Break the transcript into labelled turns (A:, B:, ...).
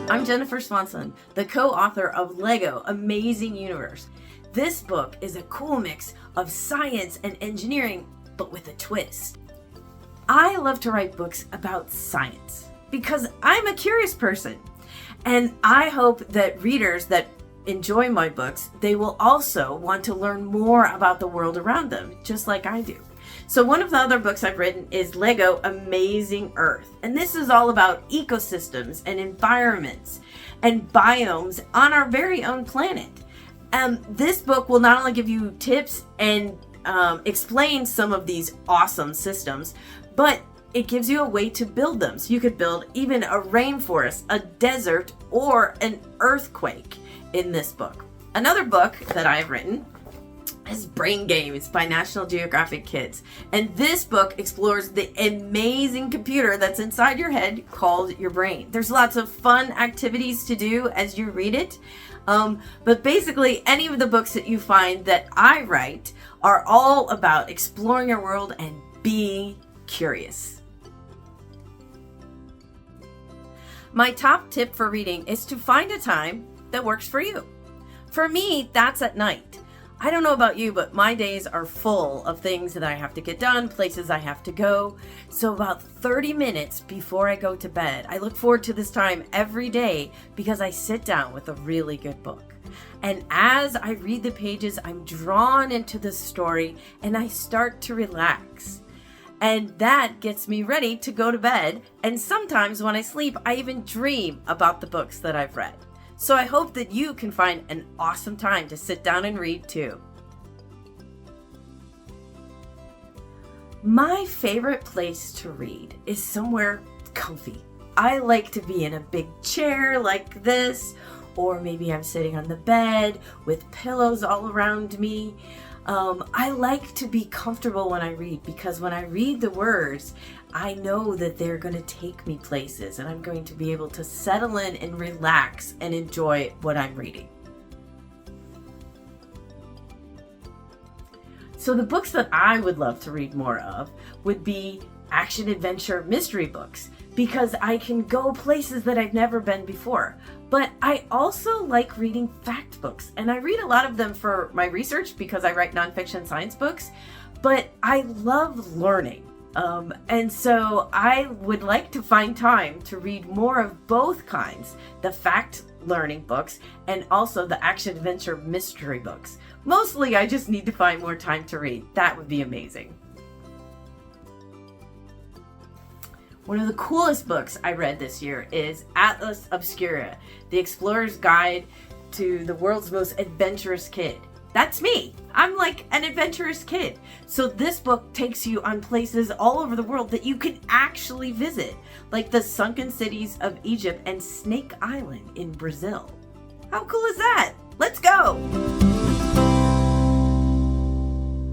A: I'm Jennifer Swanson, the co-author of Lego Amazing Universe. This book is a cool mix of science and engineering, but with a twist. I love to write books about science because I'm a curious person, and I hope that readers that enjoy my books, they will also want to learn more about the world around them, just like I do. So one of the other books I've written is Lego Amazing Earth. And this is all about ecosystems and environments and biomes on our very own planet. This book will not only give you tips and explain some of these awesome systems, but it gives you a way to build them. So you could build even a rainforest, a desert, or an earthquake in this book. Another book that I have written is Brain Games by National Geographic Kids. And this book explores the amazing computer that's inside your head called your brain. There's lots of fun activities to do as you read it. But basically, any of the books that you find that I write are all about exploring your world and being curious. My top tip for reading is to find a time that works for you. For me, that's at night. I don't know about you, but my days are full of things that I have to get done, places I have to go. So about 30 minutes before I go to bed, I look forward to this time every day because I sit down with a really good book. And as I read the pages, I'm drawn into the story and I start to relax. And that gets me ready to go to bed. And sometimes when I sleep, I even dream about the books that I've read. So I hope that you can find an awesome time to sit down and read too. My favorite place to read is somewhere comfy. I like to be in a big chair like this, or maybe I'm sitting on the bed with pillows all around me. I like to be comfortable when I read because when I read the words, I know that they're going to take me places and I'm going to be able to settle in and relax and enjoy what I'm reading. So the books that I would love to read more of would be action, adventure, mystery books because I can go places that I've never been before. But I also like reading fact books, and I read a lot of them for my research because I write nonfiction science books, but I love learning. And so I would like to find time to read more of both kinds, the fact learning books and also the action adventure mystery books. Mostly I just need to find more time to read. That would be amazing. One of the coolest books I read this year is Atlas Obscura, the explorer's guide to the world's most adventurous kid. That's me. I'm like an adventurous kid. So this book takes you on places all over the world that you can actually visit, like the sunken cities of Egypt and Snake Island in Brazil. How cool is that? Let's go!